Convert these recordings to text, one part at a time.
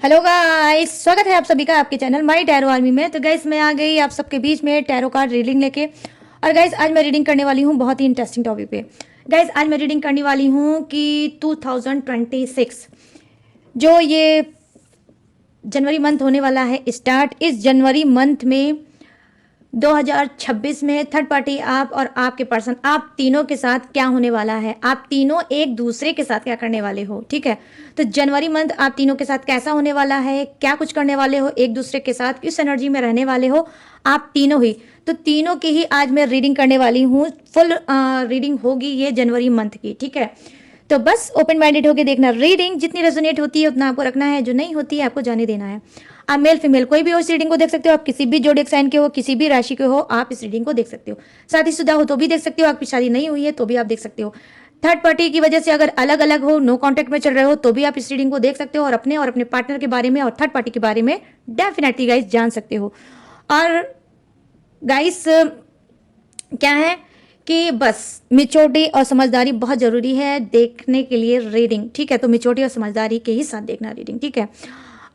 Hello guys, स्वागत है आप सभी का आपके चैनल माई टैरो आर्मी में। तो गाइस मैं आ गई आप सबके बीच में टैरो कार्ड रीडिंग लेके। और गाइस आज मैं रीडिंग करने वाली हूँ बहुत ही इंटरेस्टिंग टॉपिक पे। गाइस आज मैं रीडिंग करने वाली हूँ कि 2026 जो ये जनवरी मंथ होने वाला है स्टार्ट, इस जनवरी मंथ में 2026 में थर्ड पार्टी आप और आपके पर्सन, आप तीनों के साथ क्या होने वाला है, आप तीनों एक दूसरे के साथ क्या करने वाले हो। ठीक है, तो जनवरी मंथ आप तीनों के साथ कैसा होने वाला है, क्या कुछ करने वाले हो एक दूसरे के साथ, किस एनर्जी में रहने वाले हो आप तीनों ही। तो तीनों की ही आज मैं रीडिंग करने वाली हूँ। फुल रीडिंग होगी ये जनवरी मंथ की। ठीक है, तो बस ओपन माइंडेड होकर देखना। रीडिंग जितनी रेजोनेट होती है उतना आपको रखना है, जो नहीं होती है आपको जाने देना है। आप मेल फीमेल कोई भी हो इस रीडिंग को देख सकते हो। आप किसी भी जोडिक साइन के हो, किसी भी राशि के हो, आप इस रीडिंग को देख सकते हो। शादीशुदा हो तो भी देख सकते हो, आपकी शादी नहीं हुई है तो भी आप देख सकते हो। थर्ड पार्टी की वजह से अगर अलग अलग हो, नो कांटेक्ट में चल रहे हो तो भी आप इस रीडिंग को देख सकते हो और अपने पार्टनर के बारे में और थर्ड पार्टी के बारे में डेफिनेटली गाइस जान सकते हो। और गाइस क्या है कि बस मिच्योरिटी और समझदारी बहुत ज़रूरी है देखने के लिए रीडिंग। ठीक है, तो मिच्योरिटी और समझदारी के ही साथ देखना रीडिंग। ठीक है,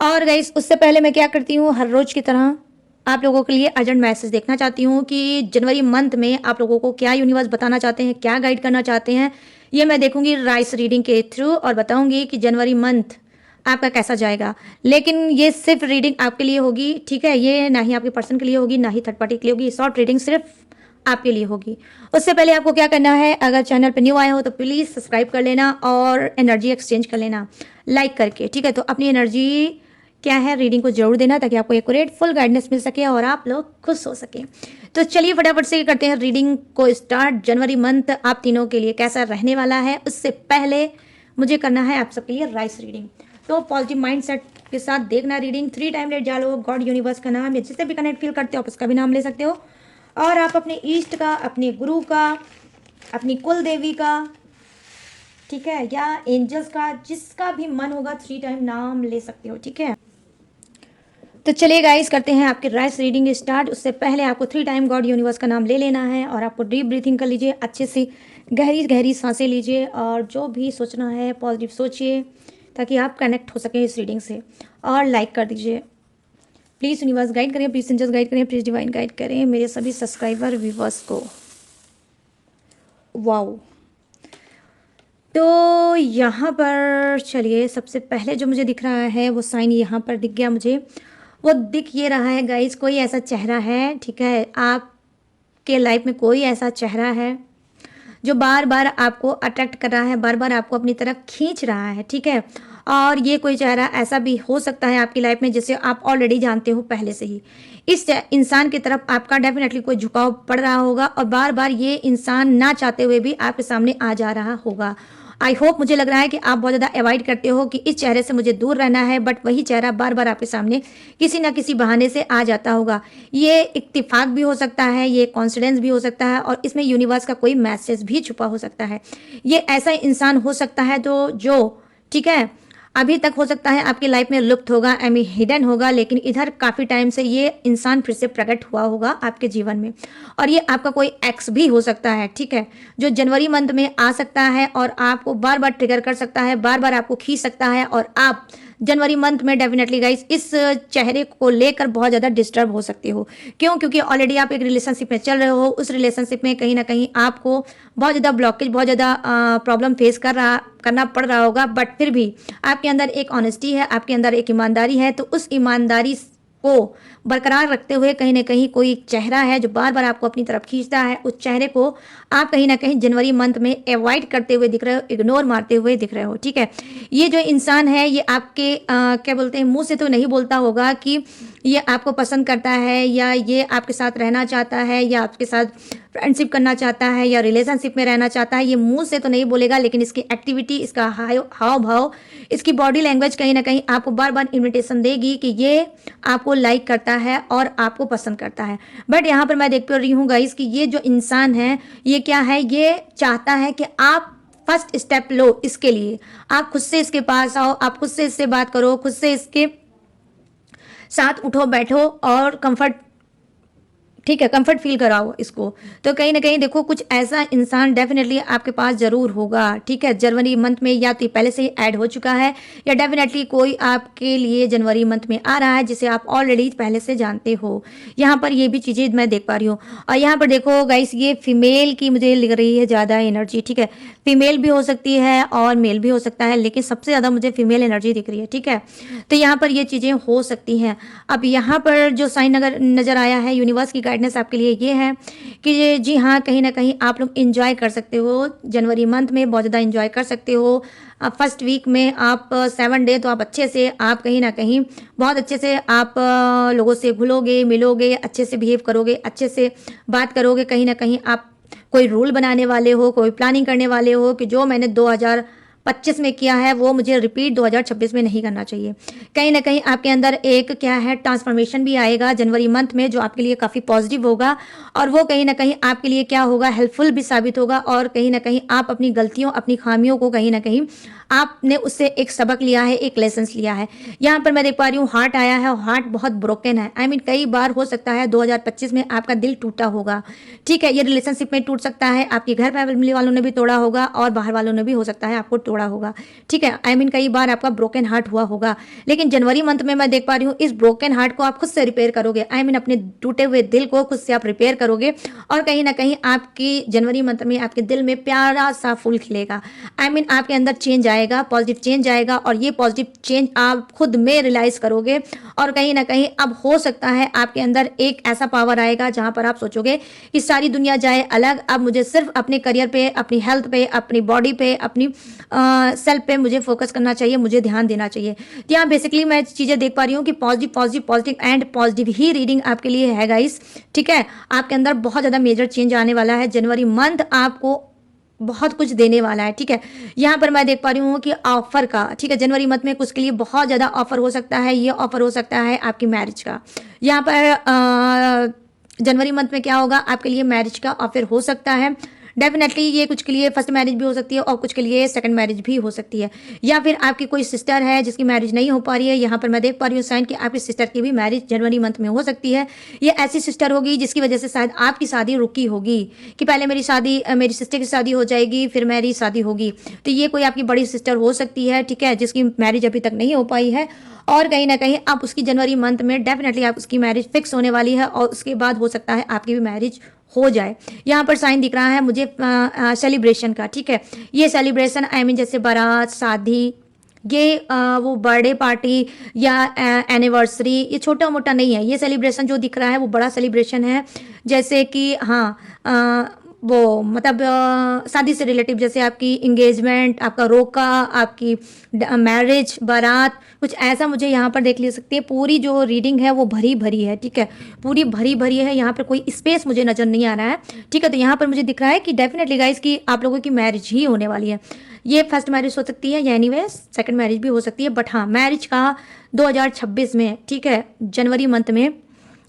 और गाइस उससे पहले मैं क्या करती हूँ, हर रोज की तरह आप लोगों के लिए अर्जेंट मैसेज देखना चाहती हूँ कि जनवरी मंथ में आप लोगों को क्या यूनिवर्स बताना चाहते हैं, क्या गाइड करना चाहते हैं। ये मैं देखूंगी राइस रीडिंग के थ्रू और बताऊंगी कि जनवरी मंथ आपका कैसा जाएगा। लेकिन ये सिर्फ रीडिंग आपके लिए होगी। ठीक है, ये ना ही आपके पर्सन के लिए होगी ना ही थर्ड पार्टी के लिए होगी। शॉर्ट रीडिंग सिर्फ आपके लिए होगी। उससे पहले आपको क्या करना है, अगर चैनल पर न्यू आए हो तो प्लीज़ सब्सक्राइब कर लेना और एनर्जी एक्सचेंज कर लेना लाइक करके। ठीक है, तो अपनी एनर्जी क्या है रीडिंग को जरूर देना ताकि आपको एक्यूरेट फुल गाइडेंस मिल सके और आप लोग खुश हो सके। तो चलिए फटाफट से करते हैं रीडिंग को स्टार्ट। जनवरी मंथ आप तीनों के लिए कैसा रहने वाला है, उससे पहले मुझे करना है आप सबके लिए राइस रीडिंग। तो पॉजिटिव माइंड सेट के साथ देखना रीडिंग। 3 टाइम लेट जालो, गॉड यूनिवर्स का नाम या जिससे भी कनेक्ट फील करते हो आप उसका भी नाम ले सकते हो। और आप अपने ईष्ट का, अपने गुरु का, अपनी कुल देवी का, ठीक है, या एंजल्स का, जिसका भी मन होगा 3 टाइम नाम ले सकते हो। ठीक है, तो चलिए गाइस करते हैं आपकी राइस रीडिंग स्टार्ट। उससे पहले आपको 3 टाइम गॉड यूनिवर्स का नाम ले लेना है और आपको डीप ब्रीथिंग कर लीजिए, अच्छे से गहरी गहरी सांसें लीजिए और जो भी सोचना है पॉजिटिव सोचिए ताकि आप कनेक्ट हो सकें इस रीडिंग से। और लाइक कर दीजिए। प्लीज़ यूनिवर्स गाइड करें, प्लीज़ एंजल्स गाइड करें, प्लीज़ डिवाइन गाइड करें मेरे सभी सब्सक्राइबर व्यूवर्स को। वाओ, तो यहाँ पर चलिए सबसे पहले जो मुझे दिख रहा है वो साइन यहाँ पर दिख गया मुझे। वो दिख ये रहा है गाइस, कोई ऐसा चेहरा है, ठीक है, आपके लाइफ में कोई ऐसा चेहरा है जो बार बार आपको अट्रैक्ट कर रहा है, बार बार आपको अपनी तरफ खींच रहा है। ठीक है, और ये कोई चेहरा ऐसा भी हो सकता है आपकी लाइफ में जिसे आप ऑलरेडी जानते हो पहले से ही। इस इंसान की तरफ आपका डेफिनेटली कोई झुकाव पड़ रहा होगा और बार बार ये इंसान ना चाहते हुए भी आपके सामने आ जा रहा होगा। आई होप, मुझे लग रहा है कि आप बहुत ज़्यादा अवॉइड करते हो कि इस चेहरे से मुझे दूर रहना है, बट वही चेहरा बार बार आपके सामने किसी ना किसी बहाने से आ जाता होगा। ये इत्तेफाक भी हो सकता है, ये कॉन्सिडेंस भी हो सकता है और इसमें यूनिवर्स का कोई मैसेज भी छुपा हो सकता है। ये ऐसा इंसान हो सकता है जो ठीक है अभी तक हो सकता है आपकी लाइफ में लुप्त होगा, आई मीन हिडन होगा, लेकिन इधर काफ़ी टाइम से ये इंसान फिर से प्रकट हुआ होगा आपके जीवन में। और ये आपका कोई एक्स भी हो सकता है, ठीक है, जो जनवरी मंथ में आ सकता है और आपको बार बार ट्रिगर कर सकता है, बार बार आपको खींच सकता है और आप जनवरी मंथ में डेफिनेटली गाइस इस चेहरे को लेकर बहुत ज़्यादा डिस्टर्ब हो सकते हो। क्यों? क्योंकि ऑलरेडी आप एक रिलेशनशिप में चल रहे हो, उस रिलेशनशिप में कहीं ना कहीं आपको बहुत ज़्यादा ब्लॉकेज, बहुत ज़्यादा प्रॉब्लम फेस करना पड़ रहा होगा, बट फिर भी आपके अंदर एक ऑनेस्टी है, आपके अंदर एक ईमानदारी है। तो उस ईमानदारी को बरकरार रखते हुए कहीं ना कहीं कोई चेहरा है जो बार बार आपको अपनी तरफ खींचता है। उस चेहरे को आप कहीं ना कहीं जनवरी मंथ में अवॉइड करते हुए दिख रहे हो, इग्नोर मारते हुए दिख रहे हो। ठीक है, ये जो इंसान है ये आपके क्या बोलते हैं, मुंह से तो नहीं बोलता होगा कि ये आपको पसंद करता है या ये आपके साथ रहना चाहता है या आपके साथ फ्रेंडशिप करना चाहता है या रिलेशनशिप में रहना चाहता है। ये मुंह से तो नहीं बोलेगा, लेकिन इसकी एक्टिविटी, इसका हाव भाव, इसकी बॉडी लैंग्वेज कहीं ना कहीं आपको बार बार इन्विटेशन देगी कि ये आपको लाइक करता है और आपको पसंद करता है। बट यहाँ पर मैं देख पा रही हूँ गाइस कि ये जो इंसान है ये क्या है, ये चाहता है कि आप फर्स्ट स्टेप लो इसके लिए। आप खुद से इसके पास आओ, आप खुद से इससे बात करो, खुद से इसके साथ उठो बैठो और कंफर्ट ठीक है, कंफर्ट फील कराओ इसको। तो कहीं ना कहीं देखो कुछ ऐसा इंसान डेफिनेटली आपके पास जरूर होगा, ठीक है, जनवरी मंथ में, या तो पहले से ही ऐड हो चुका है या डेफिनेटली कोई आपके लिए जनवरी मंथ में आ रहा है जिसे आप ऑलरेडी पहले से जानते हो। यहाँ पर ये भी चीज़ें मैं देख पा रही हूँ। और यहाँ पर देखो गाइस, ये फीमेल की मुझे लग रही है ज़्यादा एनर्जी, ठीक है, फीमेल भी हो सकती है और मेल भी हो सकता है, लेकिन सबसे ज़्यादा मुझे फीमेल एनर्जी दिख रही है, ठीक है। तो यहाँ पर ये चीज़ें हो सकती हैं। अब यहाँ पर जो साइन अगर नज़र आया है, यूनिवर्स की गाइडेंस आपके लिए ये है कि जी हाँ, कहीं ना कहीं आप लोग इंजॉय कर सकते हो जनवरी मंथ में, बहुत ज़्यादा इंजॉय कर सकते हो। फर्स्ट वीक में आप 7 डे तो आप अच्छे से, आप कहीं ना कहीं बहुत अच्छे से आप लोगों से घुलोगे मिलोगे, अच्छे से बिहेव करोगे, अच्छे से बात करोगे। कहीं ना कहीं आप कोई रूल बनाने वाले हो, कोई प्लानिंग करने वाले हो कि जो मैंने 2025 में किया है वो मुझे रिपीट 2026 में नहीं करना चाहिए। कहीं ना कहीं आपके अंदर एक क्या है, ट्रांसफॉर्मेशन भी आएगा जनवरी मंथ में, जो आपके लिए काफ़ी पॉजिटिव होगा। और वो कहीं ना कहीं आपके लिए क्या होगा, हेल्पफुल भी साबित होगा। और कहीं ना कहीं आप अपनी गलतियों, अपनी खामियों को कहीं ना कहीं आपने उससे एक सबक लिया है, एक लेसन लिया है। यहाँ पर मैं देख पा रही हूँ हार्ट आया है, हार्ट बहुत ब्रोकन है। आई मीन कई बार हो सकता है 2025 में आपका दिल टूटा होगा, ठीक है। ये रिलेशनशिप में टूट सकता है, आपके घर फैमिली वालों ने भी तोड़ा होगा और बाहर वालों ने भी हो सकता है आपको तोड़ा होगा, ठीक है। आई मीन कई बार आपका ब्रोकन हार्ट हुआ होगा, लेकिन जनवरी मंथ में मैं देख पा रही हूँ इस ब्रोकन हार्ट को आप खुद से रिपेयर करोगे। आई मीन अपने टूटे हुए दिल को खुद से आप रिपेयर करोगे और कहीं ना कहीं आपकी जनवरी मंथ में आपके दिल में प्यारा सा फूल खिलेगा। आई मीन आपके अंदर चेंज आएगा, पॉजिटिव चेंज आएगा और ये पॉजिटिव चेंज आप खुद में रियलाइज करोगे। और कहीं ना कहीं अब हो सकता है आपके अंदर एक ऐसा पावर आएगा जहां पर आप सोचोगे कि सारी दुनिया जाए अलग, अब मुझे सिर्फ अपने करियर पे, अपनी हेल्थ पे, अपनी बॉडी पे, अपनी सेल्फ पे मुझे फोकस करना चाहिए, मुझे ध्यान देना चाहिए। तो यहाँ बेसिकली मैं चीज़ें देख पा रही हूँ कि positive positive positive and positive he reading आपके लिए है गाइस, ठीक है। आपके अंदर बहुत ज़्यादा मेजर चेंज आने वाला है, जनवरी मंथ आपको बहुत कुछ देने वाला है, ठीक है। यहाँ पर मैं देख पा रही हूँ कि ऑफर का, ठीक है, जनवरी मंथ में कुछ के लिए बहुत ज़्यादा ऑफर हो सकता है। ये ऑफर हो सकता है आपकी मैरिज का। यहाँ पर जनवरी मंथ में क्या होगा, आपके लिए मैरिज का ऑफर हो सकता है डेफिनेटली। ये कुछ के लिए फर्स्ट मैरिज भी हो सकती है और कुछ के लिए सेकंड मैरिज भी हो सकती है। या फिर आपकी कोई सिस्टर है जिसकी मैरिज नहीं हो पा रही है, यहाँ पर मैं देख पा रही हूँ साइन कि आपकी सिस्टर की भी मैरिज जनवरी मंथ में हो सकती है। ये ऐसी सिस्टर होगी जिसकी वजह से शायद आपकी शादी रुकी होगी कि पहले मेरी शादी, मेरी सिस्टर की शादी हो जाएगी फिर मेरी शादी होगी। तो ये कोई आपकी बड़ी सिस्टर हो सकती है, ठीक है, जिसकी मैरिज अभी तक नहीं हो पाई है। और कहीं ना कहीं आप उसकी जनवरी मंथ में डेफिनेटली आप उसकी मैरिज फिक्स होने वाली है और उसके बाद हो सकता है आपकी भी मैरिज हो जाए। यहाँ पर साइन दिख रहा है मुझे सेलिब्रेशन का, ठीक है। ये सेलिब्रेशन आई मीन जैसे बारात, शादी, ये वो बर्थडे पार्टी या एनिवर्सरी, ये छोटा मोटा नहीं है। ये सेलिब्रेशन जो दिख रहा है वो बड़ा सेलिब्रेशन है, जैसे कि हाँ वो मतलब शादी से रिलेटिव, जैसे आपकी इंगेजमेंट, आपका रोका, आपकी मैरिज, बारात, कुछ ऐसा मुझे यहाँ पर देख ले सकती है। पूरी जो रीडिंग है वो भरी भरी है, ठीक है, पूरी भरी भरी है। यहाँ पर कोई स्पेस मुझे नज़र नहीं आ रहा है, ठीक है। तो यहाँ पर मुझे दिख रहा है कि डेफिनेटली गाइस कि आप लोगों की मैरिज ही होने वाली है। ये फर्स्ट मैरिज हो सकती है या एनीवे सेकंड मैरिज भी हो सकती है, बट हाँ मैरिज का 2026 में, ठीक है, जनवरी मंथ में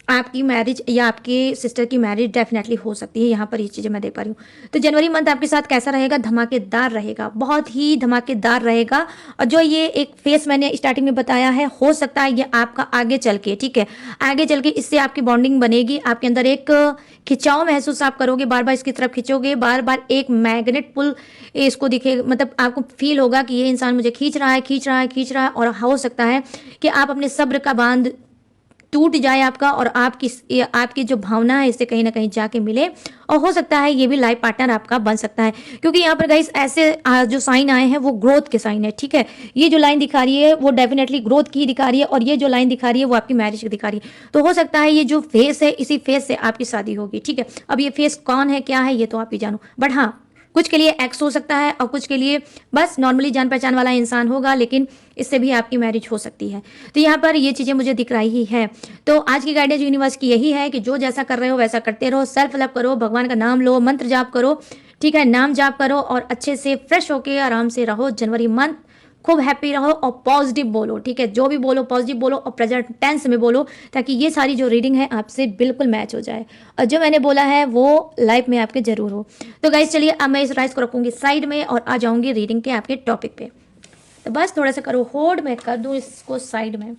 आपकी मैरिज या आपकी सिस्टर की मैरिज डेफिनेटली हो सकती है। यहाँ पर ये चीज़ें मैं देख पा रही हूँ। तो जनवरी मंथ आपके साथ कैसा रहेगा, धमाकेदार रहेगा, बहुत ही धमाकेदार रहेगा। और जो ये एक फेस मैंने स्टार्टिंग में बताया है, हो सकता है ये आपका आगे चल के, ठीक है, आगे चल के इससे आपकी बॉन्डिंग बनेगी। आपके अंदर एक खिंचाव महसूस आप करोगे, बार बार इसकी तरफ खिंचोगे, बार बार एक मैग्नेट पुल इसको दिखे, मतलब आपको फील होगा कि ये इंसान मुझे खींच रहा है, खींच रहा है, खींच रहा है। और हो सकता है कि आप अपने सब्र का बांध टूट जाए आपका और आपकी जो भावना है इससे कहीं ना कहीं जाके मिले। और हो सकता है ये भी लाइफ पार्टनर आपका बन सकता है, क्योंकि यहाँ पर गाइस ऐसे जो साइन आए हैं वो ग्रोथ के साइन है, ठीक है। ये जो लाइन दिखा रही है वो डेफिनेटली ग्रोथ की दिखा रही है और ये जो लाइन दिखा रही है वो आपकी मैरिज की दिखा रही है। तो हो सकता है ये जो फेस है, इसी फेस से आपकी शादी होगी, ठीक है। अब ये फेस कौन है, क्या है, ये तो आप ही जानो, बट हाँ कुछ के लिए एक्स हो सकता है और कुछ के लिए बस नॉर्मली जान पहचान वाला इंसान होगा, लेकिन इससे भी आपकी मैरिज हो सकती है। तो यहाँ पर ये चीज़ें मुझे दिख रही ही है। तो आज की गाइडेंस यूनिवर्स की यही है कि जो जैसा कर रहे हो वैसा करते रहो, सेल्फ लव करो, भगवान का नाम लो, मंत्र जाप करो, ठीक है, नाम जाप करो और अच्छे से फ्रेश होके आराम से रहो। जनवरी मंथ खूब हैप्पी रहो और पॉजिटिव बोलो, ठीक है, जो भी बोलो पॉजिटिव बोलो और प्रेजेंट टेंस में बोलो, ताकि ये सारी जो रीडिंग है आपसे बिल्कुल मैच हो जाए और जो मैंने बोला है वो लाइफ में आपके जरूर हो। तो गाइस चलिए अब मैं इस राइस को रखूंगी साइड में और आ जाऊंगी रीडिंग के आपके टॉपिक पे। तो बस थोड़ा सा करो होल्ड, मैं कर दूं इसको साइड में।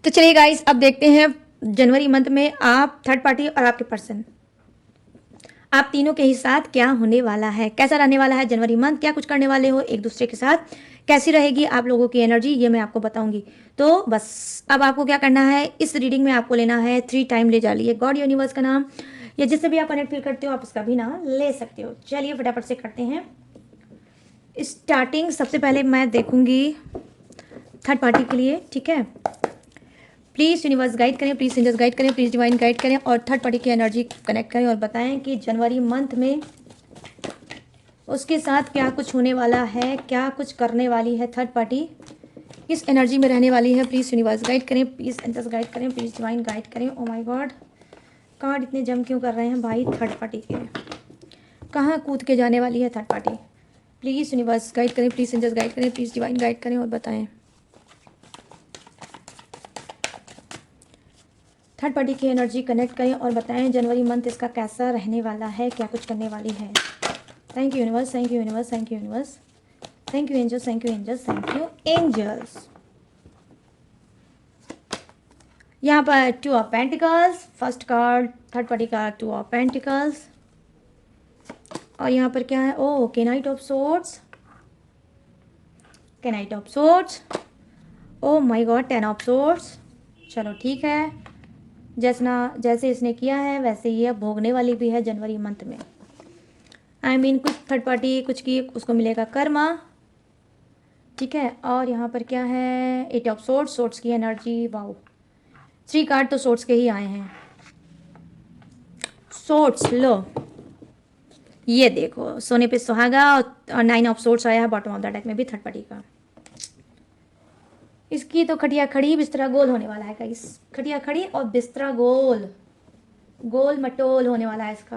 तो चलिए गाइस, अब देखते हैं जनवरी मंथ में आप, थर्ड पार्टी और आपके पर्सन, आप तीनों के ही साथ क्या होने वाला है, कैसा रहने वाला है जनवरी मंथ, क्या कुछ करने वाले हो एक दूसरे के साथ, कैसी रहेगी आप लोगों की एनर्जी, ये मैं आपको बताऊंगी। तो बस अब आपको क्या करना है, इस रीडिंग में आपको लेना है 3 टाइम ले जा लिए गॉड यूनिवर्स का नाम, या जिससे भी आप कनेक्ट फील करते हो आप उसका भी नाम ले सकते हो। चलिए फटाफट से करते हैं स्टार्टिंग। सबसे पहले मैं देखूंगी थर्ड पार्टी के लिए, ठीक है। प्लीज़ यूनिवर्स गाइड करें, प्लीज़ एंजल्स गाइड करें, प्लीज़ डिवाइन गाइड करें और थर्ड पार्टी की एनर्जी कनेक्ट करें और बताएं कि जनवरी मंथ में उसके साथ क्या कुछ होने वाला है, क्या कुछ करने वाली है थर्ड पार्टी, किस एनर्जी में रहने वाली है। प्लीज़ यूनिवर्स गाइड करें, प्लीज़ एंजल्स गाइड करें, प्लीज़ डिवाइन गाइड करें। ओ माय गॉड, कार्ड इतने जम क्यों कर रहे हैं भाई थर्ड पार्टी के, कहाँ कूद के जाने वाली है third party. Please universe guide करें, प्लीज़ एंजल्स गाइड करें, प्लीज़ डिवाइन गाइड करें और बताएं थर्ड पार्टी की एनर्जी कनेक्ट करें और बताएं जनवरी मंथ इसका कैसा रहने वाला है, क्या कुछ करने वाली है। Thank you universe, thank you universe, thank you universe, thank you angels, thank you angels, thank you angels. यहाँ पर 2 of pentacles, first card third party का 2 ऑफ पेंटिकल्स, और यहाँ पर क्या है, ओ के नाइट ऑफ सोर्ड्स, के night of swords, oh my God 10 of swords. चलो ठीक है, जैसे इसने किया है वैसे ये अब भोगने वाली भी है जनवरी मंथ में। आई मीन कुछ थर्ड पार्टी कुछ की उसको मिलेगा कर्मा, ठीक है। और यहाँ पर क्या है, 8 ऑफ सोर्ड्स, सोर्ड्स की एनर्जी, वाओ 3 कार्ड तो सोर्ड्स के ही आए हैं। सोर्ड्स लो, ये देखो सोने पे सुहागा, और 9 ऑफ सोर्ड्स आया है बॉटम ऑफ द डेक में भी थर्ड पार्टी का। इसकी तो खटिया खड़ी बिस्तरा गोल होने वाला है गाइस, खटिया खड़ी और बिस्तरा गोल, गोल मटोल होने वाला है इसका।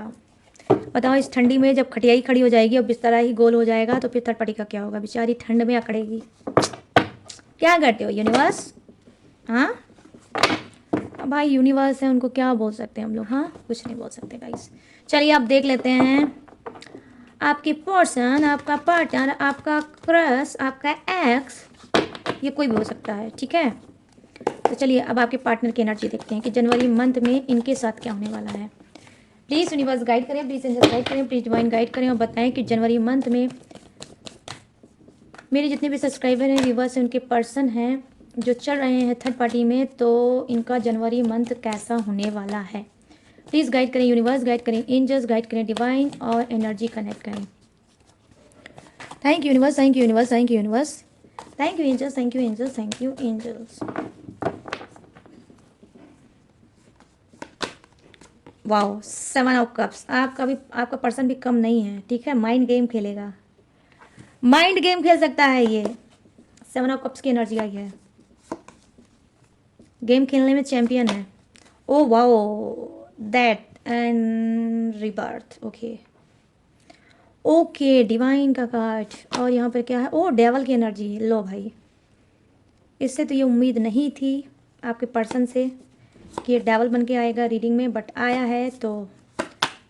बताओ इस ठंडी में जब खटिया ही खड़ी हो जाएगी और बिस्तरा ही गोल हो जाएगा तो फिर थर्ड पार्टी का क्या होगा, बेचारी ठंड में अकड़ेगी। क्या करते हो यूनिवर्स, हाँ भाई यूनिवर्स है, उनको क्या बोल सकते हैं हम लोग, हाँ कुछ नहीं बोल सकते गाइस। चलिए अब देख लेते हैं आपके पर्सन, आपका पार्टनर, आपका क्रश, आपका एक्स, ये कोई भी हो सकता है, ठीक है। तो चलिए अब आपके पार्टनर की एनर्जी देखते हैं कि जनवरी मंथ में इनके साथ क्या होने वाला है। प्लीज़ यूनिवर्स गाइड करें, प्लीज़ एंजल्स गाइड करें, प्लीज़ डिवाइन गाइड करें और बताएं कि जनवरी मंथ में मेरे जितने भी सब्सक्राइबर हैं, व्यूवर्स हैं, उनके पर्सन हैं जो चल रहे हैं थर्ड पार्टी में, तो इनका जनवरी मंथ कैसा होने वाला है। प्लीज़ गाइड करें यूनिवर्स, गाइड करें एंजल्स, गाइड करें डिवाइन और एनर्जी कनेक्ट करें। Thank you universe, thank you universe, thank you universe, thank you angels, thank you angels, thank you angels. Wow 7 of cups, आपका पर्सन भी कम नहीं है, ठीक है। माइंड गेम खेलेगा, माइंड गेम खेल सकता है ये। 7 ऑफ कप्स की एनर्जी आई है, गेम खेलने में चैंपियन है। Oh wow that and rebirth, okay okay divine का कार्ड, और यहाँ पर क्या है, ओ डेवल की एनर्जी। लो भाई, इससे तो ये उम्मीद नहीं थी आपके पर्सन से कि ये डेवल बन के आएगा रीडिंग में, बट आया है तो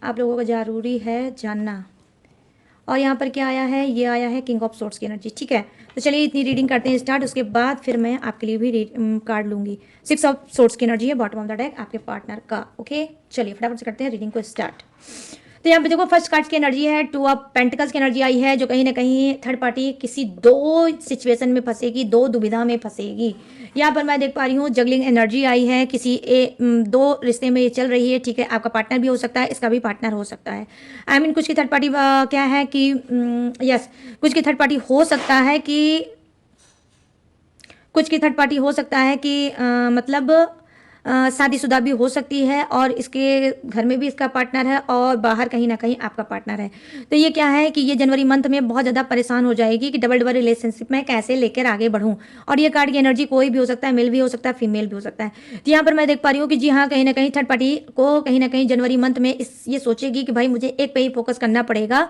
आप लोगों को ज़रूरी है जानना। और यहाँ पर क्या आया है, ये आया है किंग ऑफ सोर्ड्स की एनर्जी, ठीक है। तो चलिए इतनी रीडिंग करते हैं स्टार्ट, उसके बाद फिर मैं आपके लिए भी कार्ड लूँगी। 6 ऑफ सोर्ड्स की एनर्जी है बॉटम ऑफ द डेक आपके पार्टनर का, ओके। चलिए फटाफट से करते हैं रीडिंग को स्टार्ट। तो यहाँ पे देखो फर्स्ट कार्ड की एनर्जी है 2 ऑफ पेंटिकल्स की एनर्जी आई है, जो कहीं ना कहीं थर्ड पार्टी किसी 2 सिचुएशन में फंसेगी, 2 दुविधा में फंसेगी। यहाँ पर मैं देख पा रही हूँ जगलिंग एनर्जी आई है, किसी 2 रिश्ते में ये चल रही है, ठीक है। आपका पार्टनर भी हो सकता है, इसका भी पार्टनर हो सकता है। आई मीन कुछ की थर्ड पार्टी क्या है कि यस, कुछ की थर्ड पार्टी हो सकता है कि कुछ की थर्ड पार्टी हो सकता है कि मतलब शादीशुदा भी हो सकती है, और इसके घर में भी इसका पार्टनर है और बाहर कहीं ना कहीं आपका पार्टनर है। तो ये क्या है कि ये जनवरी मंथ में बहुत ज़्यादा परेशान हो जाएगी कि डबल डबल रिलेशनशिप में कैसे लेकर आगे बढ़ूँ। और ये कार्ड की एनर्जी कोई भी हो सकता है, मेल भी हो सकता है, फीमेल भी हो सकता है। तो यहाँ पर मैं देख पा रही हूँ कि जी हाँ, कहीं ना कहीं थर्ड पार्टी को कहीं ना कहीं जनवरी मंथ में ये सोचेगी कि भाई मुझे एक पे ही फोकस करना पड़ेगा,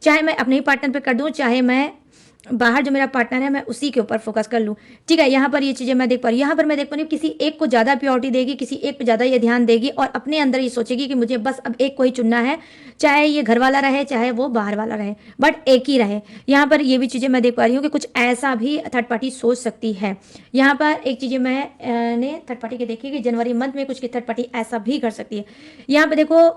चाहे मैं अपने ही पार्टनर पर कर दूँ, चाहे मैं बाहर जो मेरा पार्टनर है मैं उसी के ऊपर फोकस कर लूँ। ठीक है, यहाँ पर ये चीज़ें मैं देख पा रही हूँ। यहाँ पर मैं देख पा रही हूँ किसी एक को ज़्यादा प्योरिटी देगी, किसी एक पे ज़्यादा ये ध्यान देगी और अपने अंदर ये सोचेगी कि मुझे बस अब एक को ही चुनना है, चाहे ये घर वाला रहे चाहे वो बाहर वाला रहे, बट एक ही रहे। यहाँ पर ये भी चीज़ें मैं देख पा रही हूँ कि कुछ ऐसा भी थर्ड पार्टी सोच सकती है। यहाँ पर एक चीज़ें मैंने थर्ड पार्टी के देखी कि जनवरी मंथ में कुछ की थर्ड पार्टी ऐसा भी कर सकती है। यहाँ पे देखो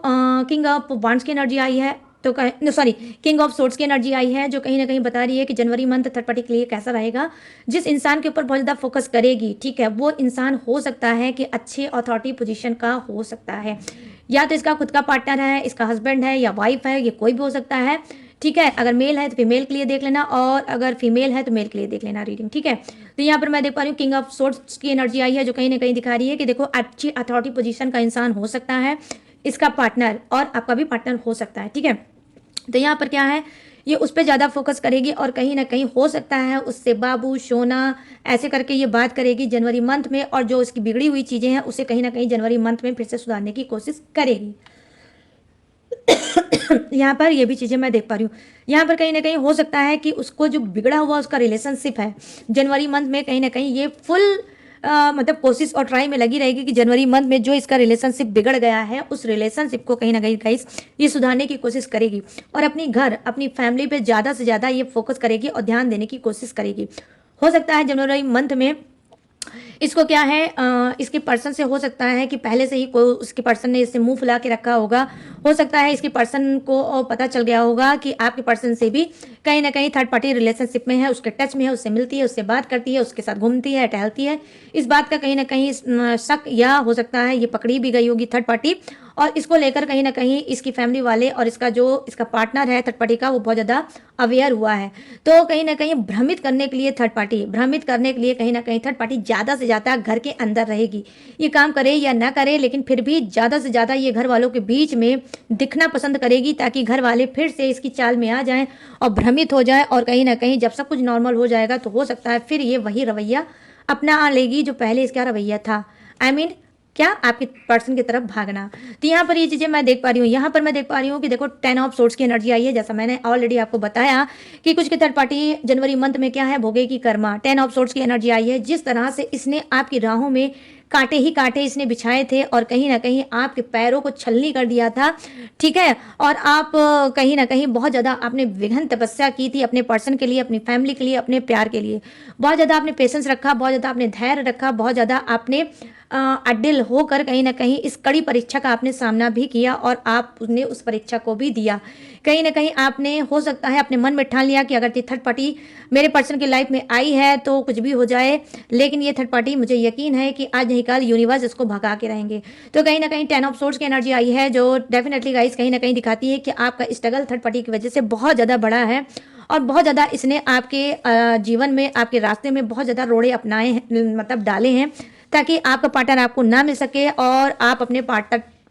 किंग ऑफ वांड्स की एनर्जी आई है, तो सॉरी किंग ऑफ सोर्ड्स की एनर्जी आई है, जो कहीं ना कहीं बता रही है कि जनवरी मंथ थर्ड पार्टी के लिए कैसा रहेगा। जिस इंसान के ऊपर बहुत ज़्यादा फोकस करेगी, ठीक है, वो इंसान हो सकता है कि अच्छे अथॉरिटी पोजीशन का हो सकता है, या तो इसका खुद का पार्टनर है, इसका हस्बैंड है या वाइफ है, ये कोई भी हो सकता है। ठीक है, अगर मेल है तो फीमेल के लिए देख लेना, और अगर फीमेल है तो मेल के लिए देख लेना रीडिंग। ठीक है, तो यहाँ पर मैं देख पा रही हूँ किंग ऑफ सोर्ड्स की एनर्जी आई है, जो कहीं ना कहीं दिखा रही है कि देखो अच्छी अथॉरिटी पोजीशन का इंसान हो सकता है, इसका पार्टनर और आपका भी पार्टनर हो सकता है। ठीक है, तो यहाँ पर क्या है, ये उस पर ज़्यादा फोकस करेगी और कहीं ना कहीं हो सकता है उससे बाबू सोना ऐसे करके ये बात करेगी जनवरी मंथ में, और जो उसकी बिगड़ी हुई चीज़ें हैं उसे कहीं ना कहीं जनवरी मंथ में फिर से सुधारने की कोशिश करेगी। यहाँ पर ये भी चीज़ें मैं देख पा रही हूँ। यहाँ पर कहीं ना कहीं हो सकता है कि उसको जो बिगड़ा हुआ उसका रिलेशनशिप है, जनवरी मंथ में कहीं ना कहीं ये फुल मतलब कोशिश और ट्राई में लगी रहेगी कि जनवरी मंथ में जो इसका रिलेशनशिप बिगड़ गया है उस रिलेशनशिप को कहीं ना कहीं गाइस ये सुधारने की कोशिश करेगी, और अपनी घर अपनी फैमिली पे ज़्यादा से ज़्यादा ये फोकस करेगी और ध्यान देने की कोशिश करेगी। हो सकता है जनवरी मंथ में इसको क्या है, इसके पर्सन से हो सकता है कि पहले से ही कोई उसके पर्सन ने इससे मुंह फुला के रखा होगा। हो सकता है इसके पर्सन को पता चल गया होगा कि आपके पर्सन से भी कहीं ना कहीं थर्ड पार्टी रिलेशनशिप में है, उसके टच में है, उससे मिलती है, उससे बात करती है, उसके साथ घूमती है, टहलती है। इस बात का कहीं ना कहीं शक या हो सकता है ये पकड़ी भी गई होगी थर्ड पार्टी, और इसको लेकर कहीं ना कहीं इसकी फैमिली वाले और इसका जो इसका पार्टनर है थर्ड पार्टी का वो बहुत ज़्यादा अवेयर हुआ है। तो कहीं ना कहीं भ्रमित करने के लिए थर्ड पार्टी, भ्रमित करने के लिए कहीं ना कहीं थर्ड पार्टी ज़्यादा से ज़्यादा घर के अंदर रहेगी। ये काम करे या ना करे, लेकिन फिर भी ज़्यादा से ज़्यादा ये घर वालों के बीच में दिखना पसंद करेगी, ताकि घर वाले फिर से इसकी चाल में आ जाएं और भ्रमित हो जाए, और कहीं ना कहीं जब सब कुछ नॉर्मल हो जाएगा तो हो सकता है फिर ये वही रवैया अपना लेगी जो पहले इसका रवैया था। आई मीन क्या, आपके पर्सन की तरफ भागना। तो यहाँ पर ये चीज़ें मैं देख पा रही हूँ। यहाँ पर मैं देख पा रही हूँ कि देखो 10 ऑफ सोर्ड्स की एनर्जी आई है, जैसा मैंने ऑलरेडी आपको बताया कि कुछ की थर्ड पार्टी जनवरी मंथ में क्या है, भोगे की कर्मा। 10 ऑफ सोर्ड्स की एनर्जी आई है। जिस तरह से इसने आपकी राहों में कांटे ही कांटे इसने बिछाए थे और कहीं ना कहीं आपके पैरों को छलनी कर दिया था, ठीक है, और आप कहीं ना कहीं बहुत ज़्यादा आपने विघन तपस्या की थी अपने पर्सन के लिए, अपनी फैमिली के लिए, अपने प्यार के लिए। बहुत ज़्यादा आपने पेशेंस रखा, बहुत ज़्यादा आपने धैर्य रखा, बहुत ज़्यादा आपने अडिल होकर कहीं ना कहीं इस कड़ी परीक्षा का आपने सामना भी किया, और आपने उस परीक्षा को भी दिया। कहीं ना कहीं आपने हो सकता है अपने मन में ठान लिया कि अगर ये थर्ड पार्टी मेरे पर्सन की लाइफ में आई है तो कुछ भी हो जाए, लेकिन ये थर्ड पार्टी मुझे यकीन है कि आज नहीं कल यूनिवर्स इसको भगा के रहेंगे। तो कहीं ना कहीं 10 ऑफ सोर्ड्स की एनर्जी आई है, जो डेफिनेटली गाइस कहीं ना कहीं दिखाती है कि आपका स्ट्रगल थर्ड पार्टी की वजह से बहुत ज़्यादा बड़ा है, और बहुत ज़्यादा इसने आपके जीवन में, आपके रास्ते में बहुत ज़्यादा रोड़े अपनाए हैं, मतलब डाले हैं, ताकि आपका पार्टनर आपको ना मिल सके और आप अपने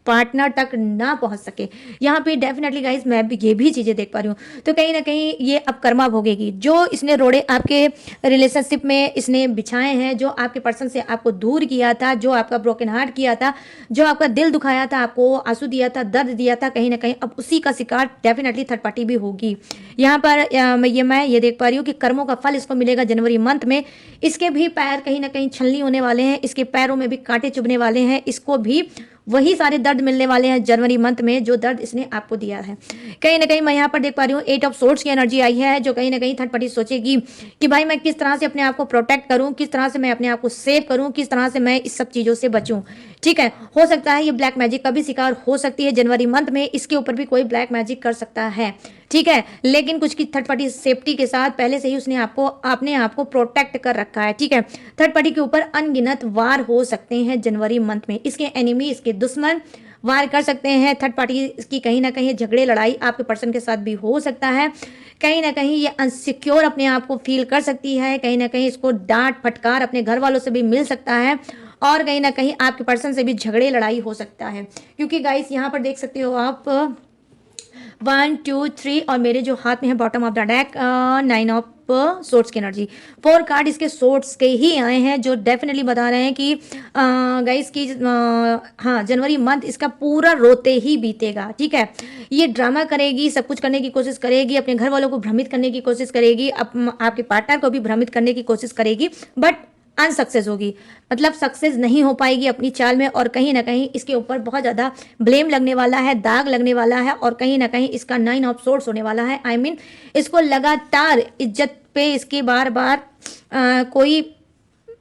पार्टनर तक ना पहुंच सके। यहाँ पे डेफिनेटली गाइस मैं भी ये भी चीज़ें देख पा रही हूँ। तो कहीं ना कहीं ये अब कर्मा भोगेगी, जो इसने रोड़े आपके रिलेशनशिप में इसने बिछाए हैं, जो आपके पर्सन से आपको दूर किया था, जो आपका ब्रोकन हार्ट किया था, जो आपका दिल दुखाया था, आपको आंसू दिया था, दर्द दिया था, कहीं ना कहीं अब उसी का शिकार डेफिनेटली थर्ड पार्टी भी होगी। यहाँ पर मैं ये देख पा रही हूँ कि कर्मों का फल इसको मिलेगा जनवरी मंथ में। इसके भी पैर कहीं ना कहीं छलनी होने वाले हैं, इसके पैरों में भी कांटे चुभने वाले हैं, इसको भी वही सारे दर्द मिलने वाले हैं जनवरी मंथ में जो दर्द इसने आपको दिया है। कहीं ना कहीं मैं यहाँ पर देख पा रही हूँ 8 ऑफ सोर्ड्स की एनर्जी आई है, जो कहीं ना कहीं थर्ड पार्टी सोचेगी कि भाई मैं किस तरह से अपने आप को प्रोटेक्ट करूँ, किस तरह से मैं अपने आप को सेव करूँ, किस तरह से मैं इस सब चीज़ों से बचूँ। ठीक है, हो सकता है ये ब्लैक मैजिक का भी शिकार हो सकती है जनवरी मंथ में, इसके ऊपर भी कोई ब्लैक मैजिक कर सकता है। ठीक है, लेकिन कुछ की थर्ड पार्टी सेफ्टी के साथ पहले से ही उसने अपने आप को प्रोटेक्ट कर रखा है। ठीक है, थर्ड पार्टी के ऊपर अनगिनत वार हो सकते हैं जनवरी मंथ में, इसके एनिमी, इसके दुश्मन वार कर सकते हैं। थर्ड पार्टी की कहीं ना कहीं झगड़े लड़ाई आपके पर्सन के साथ भी हो सकता है। कहीं ना कहीं ये अनसिक्योर अपने आप को फील कर सकती है, कहीं ना कहीं इसको डांट फटकार अपने घर वालों से भी मिल सकता है, और कहीं ना कहीं आपके पर्सन से भी झगड़े लड़ाई हो सकता है। क्योंकि गाइस यहाँ पर देख सकते हो आप 1 2 3 और मेरे जो हाथ में है bottom of the deck 9 of sorts की एनर्जी। 4 कार्ड इसके सोर्ट्स के ही आए हैं, जो डेफिनेटली बता रहे हैं कि गाइस की हाँ, जनवरी मंथ इसका पूरा रोते ही बीतेगा, ठीक है। ये ड्रामा करेगी, सब कुछ करने की कोशिश करेगी, अपने घर वालों को भ्रमित करने की कोशिश करेगी, आपके पार्टनर को भी भ्रमित करने की कोशिश करेगी, बट अनसक्सेस होगी, मतलब सक्सेस नहीं हो पाएगी अपनी चाल में। और कहीं ना कहीं इसके ऊपर बहुत ज़्यादा ब्लेम लगने वाला है, दाग लगने वाला है, और कहीं ना कहीं इसका 9 ऑफ सोर्ड्स होने वाला है। आई मीन इसको लगातार इज्जत पे इसके बार बार कोई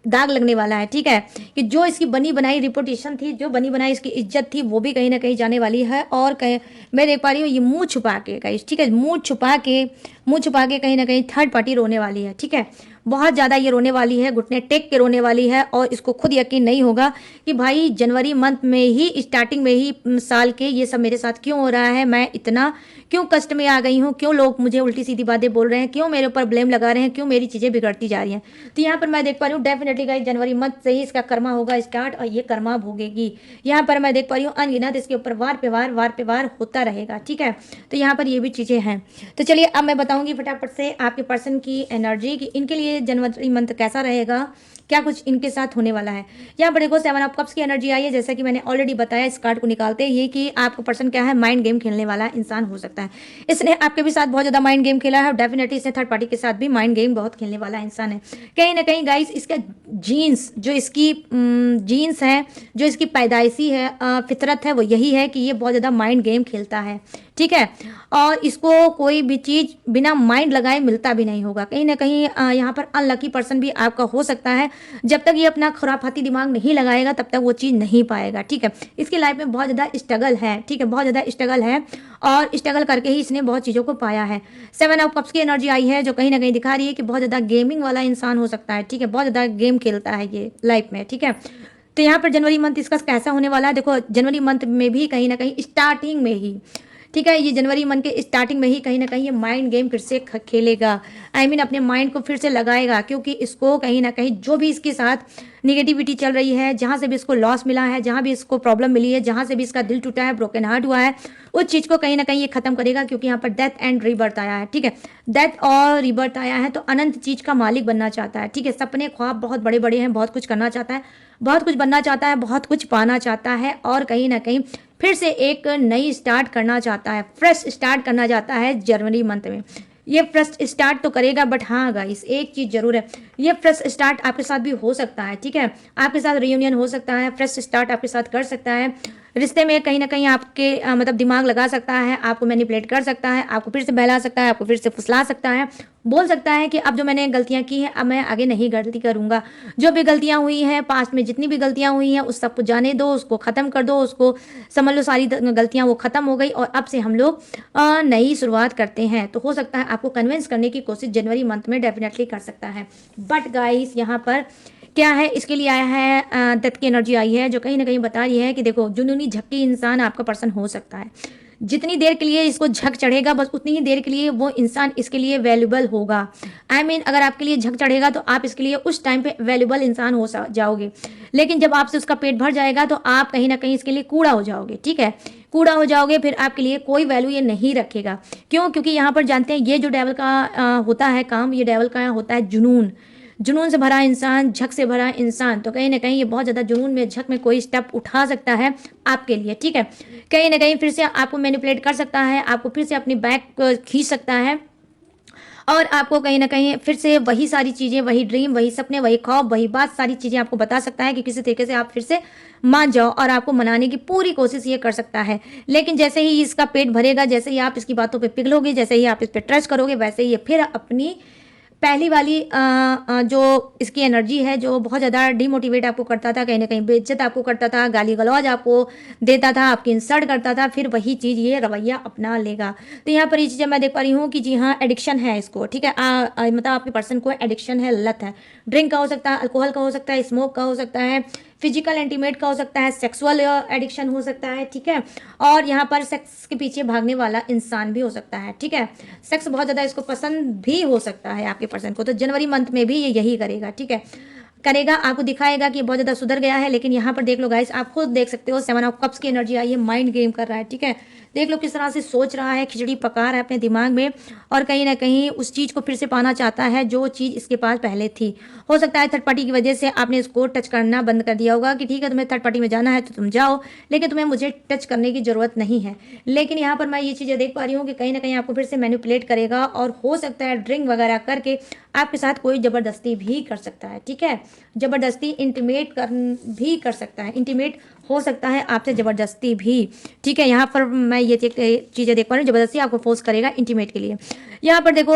दाग लगने वाला है, ठीक है। कि जो इसकी बनी बनाई रिपोर्टेशन थी, जो बनी बनाई इसकी इज्जत थी, वो भी कहीं ना कहीं जाने वाली है। और कहीं मैं देख पा रही हूँ ये मुंह छुपा के गाइस, ठीक है, मुंह छुपा के कहीं ना कहीं थर्ड पार्टी रोने वाली है, ठीक है। बहुत ज़्यादा ये रोने वाली है, घुटने टेक के रोने वाली है, और इसको खुद यकीन नहीं होगा कि भाई जनवरी मंथ में ही, स्टार्टिंग में ही साल के ये सब मेरे साथ क्यों हो रहा है, मैं इतना क्यों कष्ट में आ गई हूँ, क्यों लोग मुझे उल्टी सीधी बातें बोल रहे हैं, क्यों मेरे ऊपर ब्लेम लगा रहे हैं, क्यों मेरी चीज़ें बिगड़ती जा रही हैं। तो यहाँ पर मैं देख पा रही हूँ डेफिनेटली गाइस जनवरी मंथ से ही इसका कर्मा होगा स्टार्ट, और ये कर्मा भोगेगी। यहाँ पर मैं देख पा रही हूँ अनगिनत इसके ऊपर वार पे वार होता रहेगा, ठीक है। तो यहाँ पर ये भी चीज़ें हैं। तो चलिए अब मैं बताऊंगी फटाफट से आपके पर्सन की एनर्जी कि इनके लिए जनवरी मंथ कैसा रहेगा, क्या कुछ इनके साथ होने वाला है। यहाँ पर देखो 7 ऑफ कप्स की एनर्जी आई है, जैसा कि मैंने ऑलरेडी बताया इस कार्ड को निकालते ये कि आपका पर्सन क्या है, माइंड गेम खेलने वाला इंसान हो सकता है। इसने आपके भी साथ बहुत ज़्यादा माइंड गेम खेला है, और डेफिनेटली इसने थर्ड पार्टी के साथ भी माइंड गेम बहुत खेलने वाला इंसान है। कहीं ना कहीं गाइस इसका जीन्स, जो इसकी जीन्स है, जो इसकी पैदाइशी है, फितरत है, वो यही है कि ये बहुत ज़्यादा माइंड गेम खेलता है, ठीक है। और इसको कोई भी चीज़ बिना माइंड लगाए मिलता भी नहीं होगा। कहीं ना कहीं यहाँ पर अनलकी पर्सन भी आपका हो सकता है। जब तक ये अपना खुराफाती दिमाग नहीं लगाएगा तब तक वो चीज़ नहीं पाएगा, ठीक है। इसकी लाइफ में बहुत ज़्यादा स्ट्रगल है, ठीक है, बहुत ज़्यादा स्ट्रगल है, और स्ट्रगल करके ही इसने बहुत चीज़ों को पाया है। 7 ऑफ कप्स की एनर्जी आई है, जो कहीं ना कहीं दिखा रही है कि बहुत ज़्यादा गेमिंग वाला इंसान हो सकता है, ठीक है, बहुत ज़्यादा गेम खेलता है ये लाइफ में, ठीक है। तो यहाँ पर जनवरी मंथ इसका कैसा होने वाला है, देखो जनवरी मंथ में भी कहीं ना कहीं स्टार्टिंग में ही, ठीक है, ये जनवरी मंथ के स्टार्टिंग में ही कहीं ना कहीं ये माइंड गेम फिर से खेलेगा। आई मीन अपने माइंड को फिर से लगाएगा, क्योंकि इसको कहीं ना कहीं जो भी इसके साथ निगेटिविटी चल रही है, जहाँ से भी इसको लॉस मिला है, जहाँ भी इसको प्रॉब्लम मिली है, जहाँ से भी इसका दिल टूटा है, ब्रोकन हार्ट हुआ है, उस चीज़ को कहीं ना कहीं ये खत्म करेगा। क्योंकि यहाँ पर डेथ एंड रीबर्थ आया है, ठीक है, डेथ और रीबर्थ आया है, तो अनंत चीज़ का मालिक बनना चाहता है, ठीक है। सपने ख्वाब बहुत बड़े बड़े हैं, बहुत कुछ करना चाहता है, बहुत कुछ बनना चाहता है, बहुत कुछ पाना चाहता है, और कहीं ना कहीं फिर से एक नई स्टार्ट करना चाहता है, फ्रेश स्टार्ट करना चाहता है जनवरी मंथ में। ये फ्रेश स्टार्ट तो करेगा, बट हाँ गाइस एक चीज़ जरूर है, ये फ्रेश स्टार्ट आपके साथ भी हो सकता है, ठीक है। आपके साथ रियूनियन हो सकता है, फ्रेश स्टार्ट आपके साथ कर सकता है, रिश्ते में कहीं ना कहीं आपके मतलब दिमाग लगा सकता है, आपको मैनिपुलेट कर सकता है, आपको फिर से बहला सकता है, आपको फिर से फुसला सकता है, बोल सकता है कि अब जो मैंने गलतियां की हैं अब मैं आगे नहीं गलती करूंगा। जो भी गलतियां हुई हैं पास्ट में, जितनी भी गलतियां हुई हैं उस सबको जाने दो, उसको ख़त्म कर दो, उसको समझ लो सारी गलतियां वो ख़त्म हो गई, और अब से हम लोग नई शुरुआत करते हैं। तो हो सकता है आपको कन्विंस करने की कोशिश जनवरी मंथ में डेफिनेटली कर सकता है। बट गाइस यहाँ पर क्या है, इसके लिए आया है डेथ की एनर्जी आई है, जो कहीं ना कहीं बता रही है कि देखो जुनूनी झक्की इंसान आपका पर्सन हो सकता है। जितनी देर के लिए इसको झक चढ़ेगा बस उतनी ही देर के लिए वो इंसान इसके लिए वैल्यूबल होगा। आई मीन अगर आपके लिए झक चढ़ेगा तो आप इसके लिए उस टाइम पे वैल्यूबल इंसान हो जाओगे, लेकिन जब आपसे उसका पेट भर जाएगा तो आप कहीं ना कहीं इसके लिए कूड़ा हो जाओगे, ठीक है, कूड़ा हो जाओगे, फिर आपके लिए कोई वैल्यू ये नहीं रखेगा। क्यों? क्योंकि यहाँ पर जानते हैं ये जो डेवल का होता है काम, ये डेवल का होता है जुनून, जुनून से भरा इंसान, झक से भरा इंसान। तो कहीं ना कहीं ये बहुत ज़्यादा जुनून में, झक में कोई स्टेप उठा सकता है आपके लिए, ठीक है। कहीं ना कहीं फिर से आपको मैनिपुलेट कर सकता है, आपको फिर से अपनी बैक खींच सकता है, और आपको कहीं ना कहीं फिर से वही सारी चीज़ें, वही ड्रीम, वही सपने, वही ख्वाब, वही बात, सारी चीज़ें आपको बता सकता है कि किसी तरीके से आप फिर से मान जाओ, और आपको मनाने की पूरी कोशिश ये कर सकता है। लेकिन जैसे ही इसका पेट भरेगा, जैसे ही आप इसकी बातों पे पिघलोगे, जैसे ही आप इस पर ट्रस्ट करोगे, वैसे ही ये फिर अपनी पहली वाली जो इसकी एनर्जी है, जो बहुत ज़्यादा डिमोटिवेट आपको करता था, कहीं ना कहीं बेइज्जत आपको करता था, गाली गलौज आपको देता था, आपकी इंसल्ट करता था, फिर वही चीज़ ये रवैया अपना लेगा। तो यहाँ पर ये चीज़ें मैं देख पा रही हूँ कि जी हाँ एडिक्शन है इसको, ठीक है, मतलब आपके पर्सन को एडिक्शन है, लत है। ड्रिंक का हो सकता है, अल्कोहल का हो सकता है, स्मोक का हो सकता है, फिजिकल इंटीमेट का हो सकता है, सेक्सुअल एडिक्शन हो सकता है, ठीक है। और यहाँ पर सेक्स के पीछे भागने वाला इंसान भी हो सकता है, ठीक है। सेक्स बहुत ज़्यादा इसको पसंद भी हो सकता है आपके पर्सन को। तो जनवरी मंथ में भी ये यही करेगा, ठीक है, करेगा, आपको दिखाएगा कि बहुत ज़्यादा सुधर गया है। लेकिन यहाँ पर देख लो गाइस, आप खुद देख सकते हो 7 ऑफ कप्स की एनर्जी आई है, माइंड गेम कर रहा है, ठीक है। देख लो किस तरह से सोच रहा है, खिचड़ी पका रहा है अपने दिमाग में और कहीं ना कहीं उस चीज़ को फिर से पाना चाहता है जो चीज़ इसके पास पहले थी। हो सकता है थर्ड पार्टी की वजह से आपने इसको टच करना बंद कर दिया होगा कि ठीक है तुम्हें थर्ड पार्टी में जाना है तो तुम जाओ, लेकिन तुम्हें मुझे टच करने की ज़रूरत नहीं है। लेकिन यहाँ पर मैं ये चीज़ें देख पा रही हूँ कि कहीं ना कहीं आपको फिर से मैनिपुलेट करेगा और हो सकता है ड्रिंक वगैरह करके आपके साथ कोई ज़बरदस्ती भी कर सकता है। ठीक है, ज़बरदस्ती इंटीमेट कर भी कर सकता है, इंटीमेट हो सकता है आपसे ज़बरदस्ती भी। ठीक है, यहाँ पर मैं ये चीज़ें देख पा रही हूँ, ज़बरदस्ती आपको फोर्स करेगा इंटीमेट के लिए। यहाँ पर देखो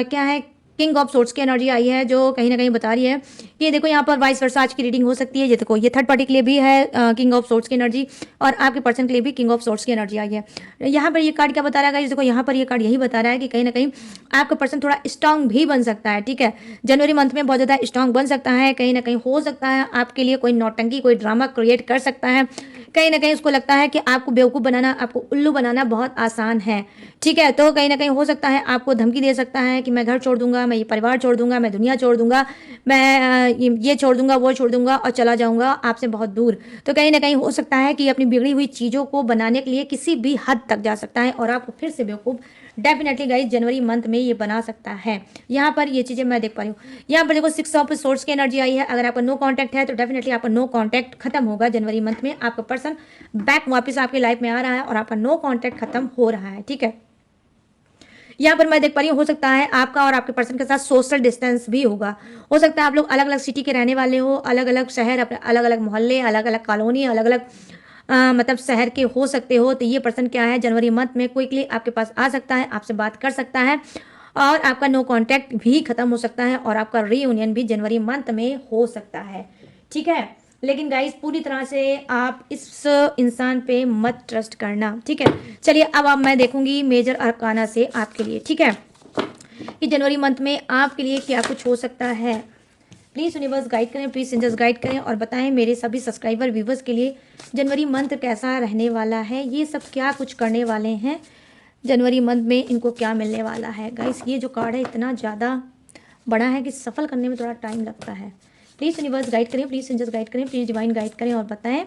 क्या है, किंग ऑफ सोर्ट्स की एनर्जी आई है जो कहीं ना कहीं बता रही है कि देखो यहाँ पर वाइस वर्सा आज की रीडिंग हो सकती है। ये देखो ये थर्ड पार्टी के लिए भी है किंग ऑफ सोर्ट्स की एनर्जी और आपके पर्सन के लिए भी किंग ऑफ सोर्ट्स की एनर्जी आई है। यहाँ पर ये कार्ड क्या बता रहा है, देखो यहाँ पर ये कार्ड यही बता रहा है कि कहीं ना कहीं आपका पर्सन थोड़ा स्ट्रांग भी बन सकता है। ठीक है, जनवरी मंथ में बहुत ज़्यादा स्ट्रांग बन सकता है, कहीं ना कहीं हो सकता है आपके लिए कोई नौटंकी कोई ड्रामा क्रिएट कर सकता है। कहीं ना कहीं उसको लगता है कि आपको बेवकूफ़ बनाना, आपको उल्लू बनाना बहुत आसान है। ठीक है, तो कहीं ना कहीं हो सकता है आपको धमकी दे सकता है कि मैं घर छोड़ दूंगा, मैं ये परिवार छोड़ दूंगा, मैं दुनिया छोड़ दूंगा, मैं ये छोड़ दूंगा, वो छोड़ दूंगा और चला जाऊंगा आपसे बहुत दूर। तो कहीं ना कहीं हो सकता है कि अपनी बिगड़ी हुई चीज़ों को बनाने के लिए किसी भी हद तक जा सकता है और आपको फिर से बेवकूफ़ डेफिनेटली गाइस जनवरी मंथ में ये बना सकता है। यहाँ पर ये चीज़ें मैं देख पा रही हूँ। यहाँ पर देखो 6 ऑफ सोर्स की एनर्जी आई है। अगर आपका नो कांटेक्ट है तो डेफिनेटली आपका नो कांटेक्ट खत्म होगा जनवरी मंथ में। आपका पर्सन बैक वापस आपकी लाइफ में आ रहा है और आपका नो कांटेक्ट खत्म हो रहा है। ठीक है, यहाँ पर मैं देख पा रही हूँ हो सकता है आपका और आपके पर्सन के साथ सोशल डिस्टेंस भी होगा। हो सकता है आप लोग अलग अलग सिटी के रहने वाले हो, अलग अलग शहर, अपने अलग अलग मोहल्ले, अलग अलग कॉलोनी, अलग अलग मतलब शहर के हो सकते हो। तो ये पर्सन क्या है जनवरी मंथ में क्विकली आपके पास आ सकता है, आपसे बात कर सकता है और आपका नो कांटेक्ट भी खत्म हो सकता है और आपका रीयूनियन भी जनवरी मंथ में हो सकता है। ठीक है, लेकिन गाइस पूरी तरह से आप इस इंसान पे मत ट्रस्ट करना। ठीक है, चलिए अब मैं देखूंगी मेजर अरकाना से आपके लिए। ठीक है, कि जनवरी मंथ में आपके लिए क्या कुछ हो सकता है। प्लीज़ यूनिवर्स गाइड करें, प्लीज़ एंजल्स गाइड करें और बताएं मेरे सभी सब्सक्राइबर व्यूवर्स के लिए जनवरी मंथ कैसा रहने वाला है, ये सब क्या कुछ करने वाले हैं जनवरी मंथ में, इनको क्या मिलने वाला है। गाइस ये जो कार्ड है इतना ज़्यादा बड़ा है कि सफल करने में थोड़ा टाइम लगता है। प्लीज़ यूनिवर्स गाइड करें, प्लीज़ एंजल्स गाइड करें, प्लीज़ डिवाइन गाइड करें और बताएं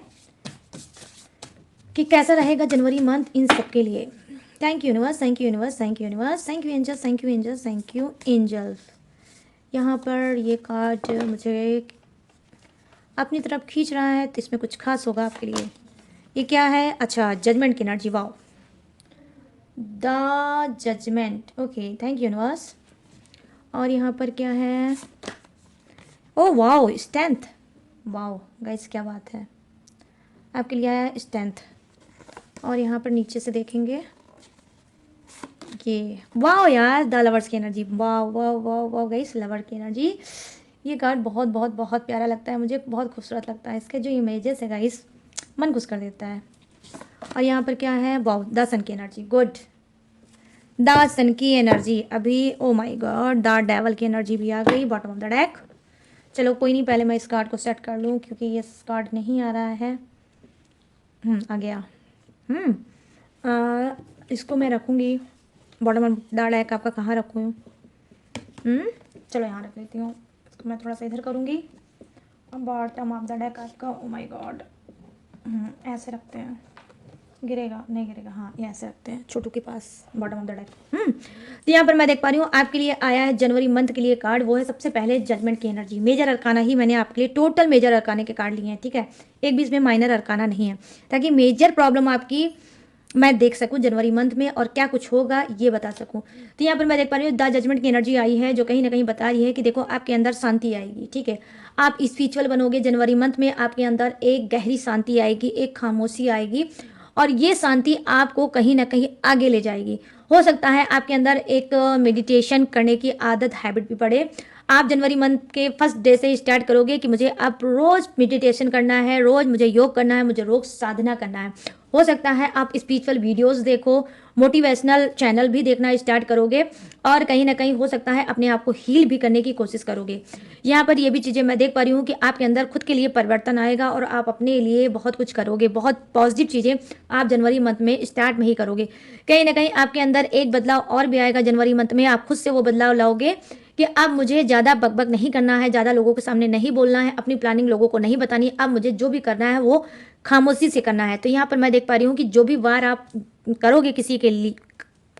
कि कैसा रहेगा जनवरी मंथ इन सब के लिए। Thank you universe, thank you universe, thank you universe, thank you angels, thank you angels, thank you angels. यहाँ पर ये कार्ड मुझे अपनी तरफ खींच रहा है तो इसमें कुछ खास होगा आपके लिए। ये क्या है, अच्छा जजमेंट की energy, wow the judgment. Okay thank you universe. और यहाँ पर क्या है, oh wow strength, wow guys क्या बात है, आपके लिए आया स्ट्रेंथ। और यहाँ पर नीचे से देखेंगे ये वाओ यार द लवर्स की energy, wow wow wow wow guys lover की एनर्जी। ये कार्ड बहुत बहुत बहुत प्यारा लगता है मुझे, बहुत खूबसूरत लगता है, इसके जो इमेजेस है गाइस मन खुश कर देता है। और यहाँ पर क्या है, वाओ द सन की एनर्जी, गुड द सन की एनर्जी। अभी oh my God the devil की एनर्जी भी आ गई बॉटम ऑफ द डेक। चलो कोई नहीं, पहले मैं इस कार्ड को सेट कर लूँ क्योंकि ये कार्ड नहीं आ रहा है। आ गया। इसको मैं रखूँगी बॉटम ऑफ द डेक, आपका कहाँ रखूँ? चलो यहाँ रख लेती हूँ, इसको मैं थोड़ा सा इधर करूँगी। बॉटम ऑफ द डेक आपका, ओ माय गॉड ऐसे रखते हैं, गिरेगा नहीं गिरेगा, हाँ ये ऐसे रखते हैं छोटू के पास बॉटम ऑफ द डेक। तो यहाँ पर मैं देख पा रही हूँ आपके लिए आया है जनवरी मंथ के लिए कार्ड, वो है सबसे पहले जजमेंट की एनर्जी। मेजर अरकाना ही मैंने आपके लिए टोटल मेजर अरकाने के कार्ड लिए हैं। ठीक है, एक भी इसमें माइनर अरकाना नहीं है, ताकि मेजर प्रॉब्लम आपकी मैं देख सकूं जनवरी मंथ में और क्या कुछ होगा ये बता सकूं। तो यहाँ पर मैं देख पा रही हूँ द जजमेंट की एनर्जी आई है जो कहीं ना कहीं बता रही है कि देखो आपके अंदर शांति आएगी। ठीक है, आप स्पिरिचुअल बनोगे जनवरी मंथ में, आपके अंदर एक गहरी शांति आएगी, एक खामोशी आएगी और ये शांति आपको कहीं ना कहीं आगे ले जाएगी। हो सकता है आपके अंदर एक मेडिटेशन करने की आदत, हैबिट भी पड़े। आप जनवरी मंथ के फर्स्ट डे से स्टार्ट करोगे कि मुझे अब रोज़ मेडिटेशन करना है, रोज़ मुझे योग करना है, मुझे रोज़ साधना करना है। हो सकता है आप स्पिरिचुअल वीडियोस देखो, मोटिवेशनल चैनल भी देखना स्टार्ट करोगे और कहीं ना कहीं हो सकता है अपने आप को हील भी करने की कोशिश करोगे। यहाँ पर ये भी चीज़ें मैं देख पा रही हूँ कि आपके अंदर खुद के लिए परिवर्तन आएगा और आप अपने लिए बहुत कुछ करोगे, बहुत पॉजिटिव चीज़ें आप जनवरी मंथ में स्टार्ट में ही करोगे। कहीं ना कहीं आपके अंदर एक बदलाव और भी आएगा जनवरी मंथ में, आप खुद से वो बदलाव लाओगे कि अब मुझे ज़्यादा बकबक नहीं करना है, ज़्यादा लोगों के सामने नहीं बोलना है, अपनी प्लानिंग लोगों को नहीं बतानी है, अब मुझे जो भी करना है वो खामोशी से करना है। तो यहाँ पर मैं देख पा रही हूँ कि जो भी वार आप करोगे किसी के लिए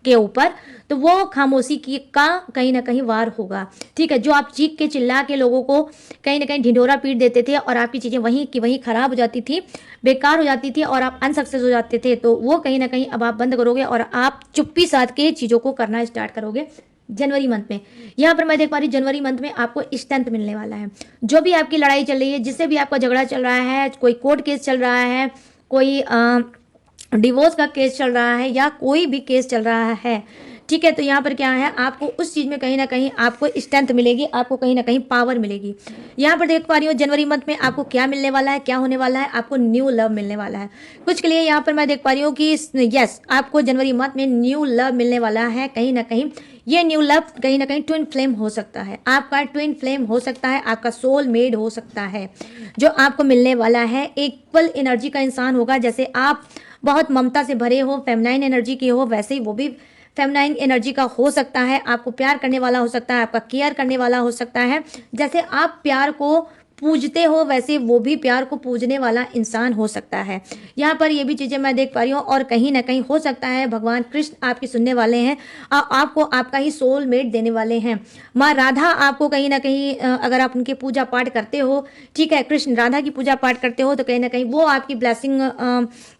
के ऊपर, तो वो खामोशी की का कहीं ना कहीं वार होगा। ठीक है, जो आप चीख के चिल्ला के लोगों को कहीं ना कहीं ढिंढोरा पीट देते थे और आपकी चीज़ें वहीं की वहीं खराब हो जाती थी, बेकार हो जाती थी और आप अनसक्सेस हो जाते थे, तो वो कहीं ना कहीं अब आप बंद करोगे और आप चुप्पी साध के चीज़ों को करना स्टार्ट करोगे जनवरी मंथ में। यहाँ पर मैं देख पा रही हूँ जनवरी मंथ में आपको स्ट्रेंथ मिलने वाला है। जो भी आपकी लड़ाई चल रही है, जिससे भी आपका झगड़ा चल रहा है, कोई कोर्ट केस चल रहा है, कोई डिवोर्स का केस चल रहा है या कोई भी केस चल रहा है, ठीक है, तो यहाँ पर क्या है, आपको उस चीज़ में कहीं ना कहीं आपको स्ट्रेंथ मिलेगी, आपको कहीं ना कहीं पावर मिलेगी। यहाँ पर देख पा रही हूँ जनवरी मंथ में आपको क्या मिलने वाला है, क्या होने वाला है, आपको न्यू लव मिलने वाला है। कुछ के लिए यहाँ पर मैं देख पा रही हूँ कि यस, आपको जनवरी मंथ में न्यू लव मिलने वाला है। कहीं ना कहीं ये न्यू लव कहीं ना कहीं ट्विन फ्लेम हो सकता है, आपका ट्विन फ्लेम हो सकता है, आपका सोल मेड हो सकता है। जो आपको मिलने वाला है इक्वल एनर्जी का इंसान होगा। जैसे आप बहुत ममता से भरे हो, फेमिनाइन एनर्जी के हो, वैसे ही वो भी फेमिनाइन एनर्जी का हो सकता है। आपको प्यार करने वाला हो सकता है, आपका केयर करने वाला हो सकता है। जैसे आप प्यार को पूजते हो वैसे वो भी प्यार को पूजने वाला इंसान हो सकता है। यहाँ पर ये भी चीज़ें मैं देख पा रही हूँ और कहीं ना कहीं हो सकता है भगवान कृष्ण आपकी सुनने वाले हैं, आपको आपका ही सोल मेट देने वाले हैं। माँ राधा आपको कहीं ना कहीं अगर आप उनकी पूजा पाठ करते हो, ठीक है, कृष्ण राधा की पूजा पाठ करते हो, तो कहीं ना कहीं वो आपकी ब्लेसिंग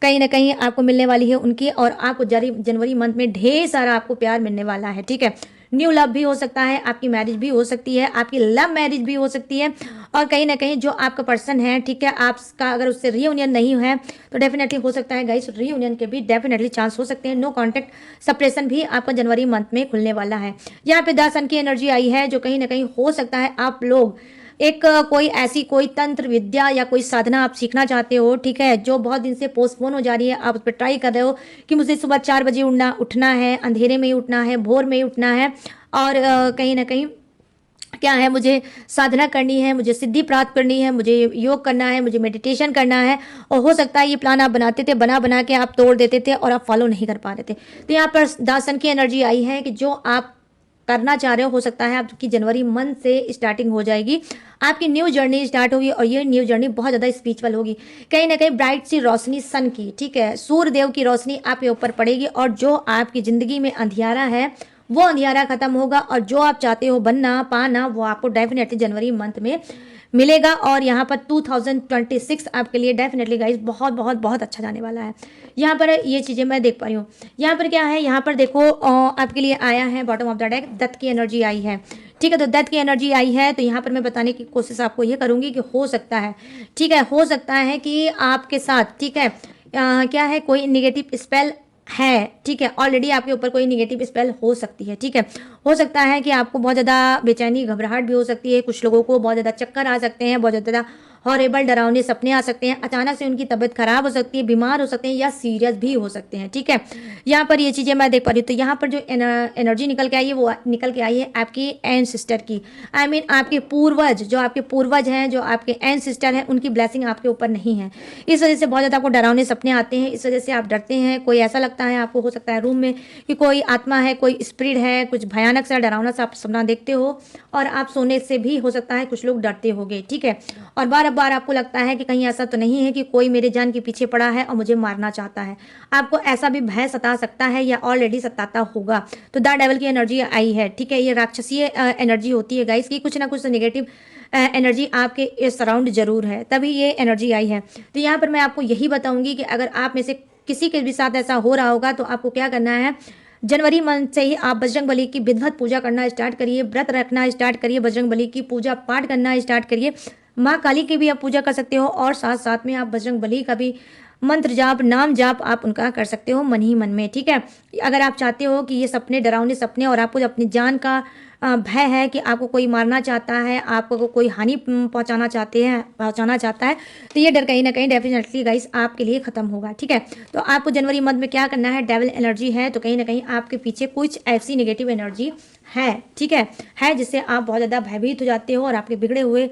कहीं ना कहीं आपको मिलने वाली है उनकी, और आपको जनवरी मंथ में ढेर सारा आपको प्यार मिलने वाला है। ठीक है, न्यू लव भी हो सकता है, आपकी मैरिज भी हो सकती है, आपकी लव मैरिज भी हो सकती है, और कहीं ना कहीं जो आपका पर्सन है, ठीक है, आपका अगर उससे रीयूनियन नहीं है तो डेफिनेटली हो सकता है गाइस, रीयूनियन के भी डेफिनेटली चांस हो सकते हैं। नो कॉन्टैक्ट सेपरेशन भी आपका जनवरी मंथ में खुलने वाला है। यहाँ पे 10 सन की एनर्जी आई है, जो कहीं ना कहीं हो सकता है आप लोग एक कोई ऐसी कोई तंत्र विद्या या कोई साधना आप सीखना चाहते हो, ठीक है, जो बहुत दिन से पोस्टपोन हो जा रही है, आप उस पर ट्राई कर रहे हो कि मुझे सुबह 4 बजे उठना है, अंधेरे में ही उठना है, भोर में ही उठना है, और कहीं ना कहीं क्या है, मुझे साधना करनी है, मुझे सिद्धि प्राप्त करनी है, मुझे योग करना है, मुझे मेडिटेशन करना है। और हो सकता है ये प्लान आप बनाते थे, बना बना के आप तोड़ देते थे और आप फॉलो नहीं कर पा रहे थे। तो यहाँ पर दासन की एनर्जी आई है कि जो आप करना चाह रहे हो सकता है आपकी जनवरी मंथ से स्टार्टिंग हो जाएगी, आपकी न्यू जर्नी स्टार्ट होगी, और ये न्यू जर्नी बहुत ज़्यादा स्पिरिचुअल होगी। कहीं ना कहीं ब्राइट सी रोशनी सन की, ठीक है, सूर्य देव की रोशनी आपके ऊपर पड़ेगी, और जो आपकी ज़िंदगी में अंधियारा है वो अंधियारा खत्म होगा, और जो आप चाहते हो बनना पाना वो आपको डेफिनेटली जनवरी मंथ में मिलेगा। और यहाँ पर 2026 आपके लिए डेफिनेटली गाइस बहुत बहुत बहुत अच्छा जाने वाला है। यहाँ पर ये चीज़ें मैं देख पा रही हूँ। यहाँ पर क्या है, यहाँ पर देखो आपके लिए आया है बॉटम ऑफ द डेक, दत्त की एनर्जी आई है। ठीक है, तो दत्त की एनर्जी आई है, तो यहाँ पर मैं बताने की कोशिश आपको ये करूँगी कि हो सकता है, ठीक है, हो सकता है कि आपके साथ, ठीक है, क्या है, कोई निगेटिव स्पेल है, ठीक है, ऑलरेडी आपके ऊपर कोई निगेटिव स्पेल हो सकती है। ठीक है, हो सकता है कि आपको बहुत ज़्यादा बेचैनी घबराहट भी हो सकती है, कुछ लोगों को बहुत ज़्यादा चक्कर आ सकते हैं, बहुत ज़्यादा हॉरेबल डरावने सपने आ सकते हैं, अचानक से उनकी तबीयत खराब हो सकती है, बीमार हो सकते हैं या सीरियस भी हो सकते हैं। ठीक है, यहाँ पर ये चीज़ें मैं देख पा रही हूँ। तो यहाँ पर जो एनर्जी निकल के आई है वो निकल के आई है आपकी एंसेस्टर की, आई मीन आपके पूर्वज, जो आपके पूर्वज हैं, जो आपके एंसेस्टर हैं, उनकी ब्लेसिंग आपके ऊपर नहीं है। इस वजह से बहुत ज़्यादा आपको डरावने सपने आते हैं, इस वजह से आप डरते हैं। कोई ऐसा लगता है आपको, हो सकता है रूम में कि कोई आत्मा है, कोई स्पिरिट है, कुछ भयानक सा डरावना सा आप सपना देखते हो, और आप सोने से भी हो सकता है कुछ लोग डरते होंगे। ठीक है, और बार बार आपको लगता है कि कहीं ऐसा तो नहीं है कि कोई मेरे जान के पीछे पड़ा है और मुझे मारना चाहता है। आपको ऐसा भी भय सता सकता है या ऑलरेडी सताता होगा। तो द डेविल की एनर्जी आई है। ठीक है, ये राक्षसीय एनर्जी होती है गाइस, की कुछ ना कुछ नेगेटिव एनर्जी आपके सराउंड जरूर है, तभी ये एनर्जी आई है। तो यहाँ पर मैं आपको यही बताऊंगी कि अगर आप में से किसी के भी साथ ऐसा हो रहा होगा तो आपको क्या करना है, जनवरी मंथ से ही आप बजरंग बली की विधिवत पूजा करना स्टार्ट करिए, व्रत रखना स्टार्ट करिए, बजरंग बली की पूजा पाठ करना स्टार्ट करिए, माँ काली की भी आप पूजा कर सकते हो, और साथ साथ में आप बजरंग बली का भी मंत्र जाप, नाम जाप आप उनका कर सकते हो मन ही मन में। ठीक है, अगर आप चाहते हो कि ये सपने डरावने सपने और आपको अपनी जान का भय है कि आपको कोई मारना चाहता है, आपको कोई हानि पहुंचाना चाहता है, तो ये डर कहीं ना कहीं डेफिनेटली गाइस आपके लिए खत्म होगा। ठीक है, तो आपको जनवरी मंथ में क्या करना है, डेविल एनर्जी है तो कहीं ना कहीं आपके पीछे कुछ ऐसी नेगेटिव एनर्जी है, ठीक है जिससे आप बहुत ज़्यादा भयभीत हो जाते हो, और आपके बिगड़े हुए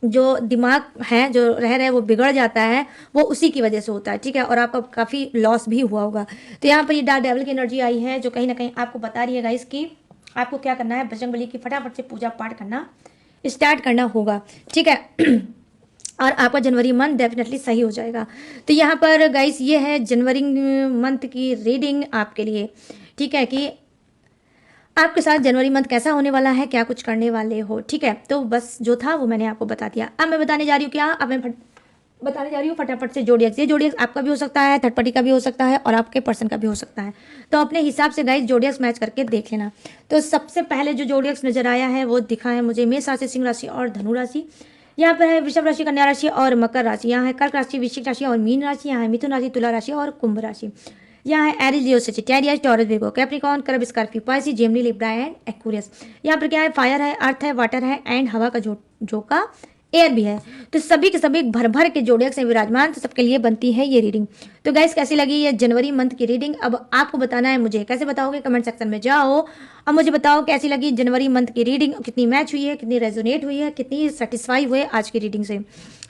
जो दिमाग है जो रह रहा है वो बिगड़ जाता है, वो उसी की वजह से होता है। ठीक है, और आपका काफ़ी लॉस भी हुआ होगा। तो यहाँ पर ये डार्क डेविल की एनर्जी आई है, जो कहीं ना कहीं आपको बता रही है गाइस कि आपको क्या करना है, बजरंगबली की फटाफट से पूजा पाठ करना स्टार्ट करना होगा, ठीक है। और आपका जनवरी मंथ डेफिनेटली सही हो जाएगा। तो यहाँ पर गाइस ये है जनवरी मंथ की रीडिंग आपके लिए, ठीक है, कि आपके साथ जनवरी मंथ कैसा होने वाला है, क्या कुछ करने वाले हो, ठीक है। तो बस जो था वो मैंने आपको बता दिया। अब मैं बताने जा रही हूँ क्या, अब मैं बताने जा रही हूँ फटाफट से जोडियक्स। ये जोडियक्स आपका भी हो सकता है, थर्ड पार्टी का भी हो सकता है और आपके पर्सन का भी हो सकता है। तो अपने हिसाब से गाइस जोडियक्स मैच करके देख लेना। तो सबसे पहले जो जोडियक्स नजर आया है वो दिखा है मुझे मेष राशि, सिंह राशि और धनु राशि। यहाँ पर है वृषभ राशि, कन्या राशि और मकर राशि। यहाँ है कर्क राशि, वृश्चिक राशि और मीन राशि। यहाँ है मिथुन राशि, तुला राशि और कुंभ राशि। यहाँ है एरिस, लियो, सजिटेरियस, टॉरस, विर्गो, कैप्रिकॉर्न, करब, Scorpio, Pisces, Gemini, Libra and Aquarius. यहाँ पर क्या है, फायर है, अर्थ है, वाटर है एंड हवा का झोंका एयर भी है। तो सभी के सभी भर भर के जोड़ियक से विराजमान, तो सबके लिए बनती है ये रीडिंग। तो गाइस कैसी लगी ये जनवरी मंथ की रीडिंग, अब आपको बताना है मुझे। कैसे बताओगे, कमेंट सेक्शन में जाओ अब मुझे बताओ कैसी लगी जनवरी मंथ की रीडिंग, कितनी मैच हुई है, कितनी रेजोनेट हुई है, कितनी सेटिस्फाई हुए आज की रीडिंग से,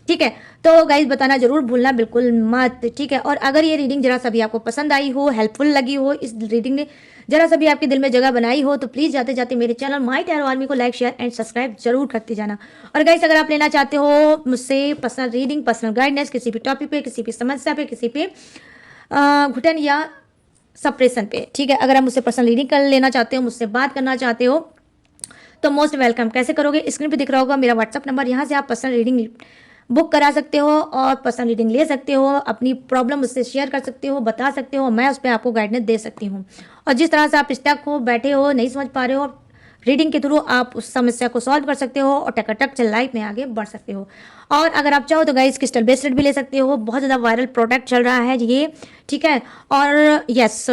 ठीक है। तो गाइस बताना जरूर भूलना बिल्कुल मत, ठीक है। और अगर ये रीडिंग जरा सा भी आपको पसंद आई हो, हेल्पफुल लगी हो, इस रीडिंग ने जरा सा भी आपके दिल में जगह बनाई हो, तो प्लीज जाते जाते मेरे चैनल माय टैरो आर्मी को लाइक, शेयर एंड सब्सक्राइब जरूर करते जाना। और गाइस अगर आप लेना चाहते हो मुझसे पर्सनल रीडिंग, पर्सनल गाइडेंस, किसी भी टॉपिक पे, किसी भी समस्या पे, किसी पे घुटन या सप्रेशन पे, ठीक है, अगर आप मुझसे पर्सनल रीडिंग कर लेना चाहते हो, मुझसे बात करना चाहते हो, तो मोस्ट वेलकम। कैसे करोगे, स्क्रीन पे दिख रहा होगा मेरा व्हाट्सअप नंबर, यहाँ से आप पर्सनल रीडिंग बुक करा सकते हो और पर्सनल रीडिंग ले सकते हो, अपनी प्रॉब्लम उससे शेयर कर सकते हो, बता सकते हो, मैं उस पर आपको गाइडेंस दे सकती हूँ। और जिस तरह से आप स्टक हो, बैठे हो, नहीं समझ पा रहे हो, रीडिंग के थ्रू आप उस समस्या को सॉल्व कर सकते हो और टकाटक चल लाइफ में आगे बढ़ सकते हो। और अगर आप चाहो तो गाइस क्रिस्टल ब्रेसलेट भी ले सकते हो, बहुत ज़्यादा वायरल प्रोडक्ट चल रहा है ये, ठीक है। और यस,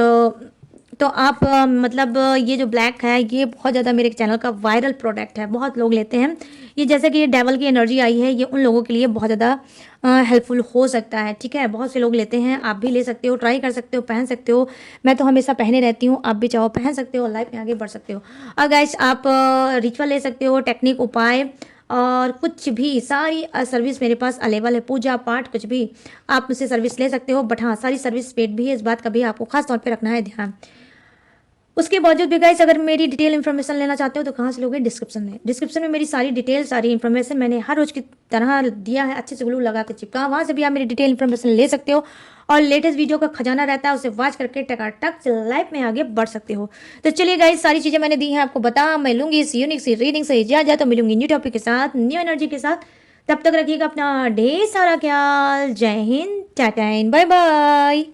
तो आप मतलब ये जो ब्लैक है ये बहुत ज़्यादा मेरे चैनल का वायरल प्रोडक्ट है, बहुत लोग लेते हैं ये। जैसे कि ये डेवल की एनर्जी आई है, ये उन लोगों के लिए बहुत ज़्यादा हेल्पफुल हो सकता है, ठीक है। बहुत से लोग लेते हैं, आप भी ले सकते हो, ट्राई कर सकते हो, पहन सकते हो। मैं तो हमेशा पहने रहती हूँ, आप भी चाहो पहन सकते हो, लाइफ में आगे बढ़ सकते हो। और गाइस आप रिचुअल ले सकते हो, टेक्निक, उपाय और कुछ भी, सारी सर्विस मेरे पास अवेलेबल है, पूजा पाठ कुछ भी आप मुझसे सर्विस ले सकते हो। बट हाँ, सारी सर्विस पेड भी है, इस बात का भी आपको खास तौर पर रखना है ध्यान। उसके बावजूद भी गाइस अगर मेरी डिटेल इन्फॉर्मेशन लेना चाहते हो तो कहाँ से लोगे, डिस्क्रिप्शन में मेरी सारी डिटेल, सारी इन्फॉर्मेशन मैंने हर रोज की तरह दिया है, अच्छे से ग्लू लगा के चिपका, वहाँ से भी आप मेरी डिटेल इन्फॉर्मेशन ले सकते हो। और लेटेस्ट वीडियो का खजाना रहता है, उसे वॉच करके टकाटक लाइफ में आगे बढ़ सकते हो। तो चलिए गाइस, सारी चीज़ें मैंने दी हैं आपको बता, मैं लूंगी इस यूनिक सी रीडिंग से इजाजत, तो मिलूंगी न्यू टॉपिक के साथ, न्यू एनर्जी के साथ। तब तक रखिएगा अपना ढेर सारा ख्याल। Jai Hind, tata and bye bye.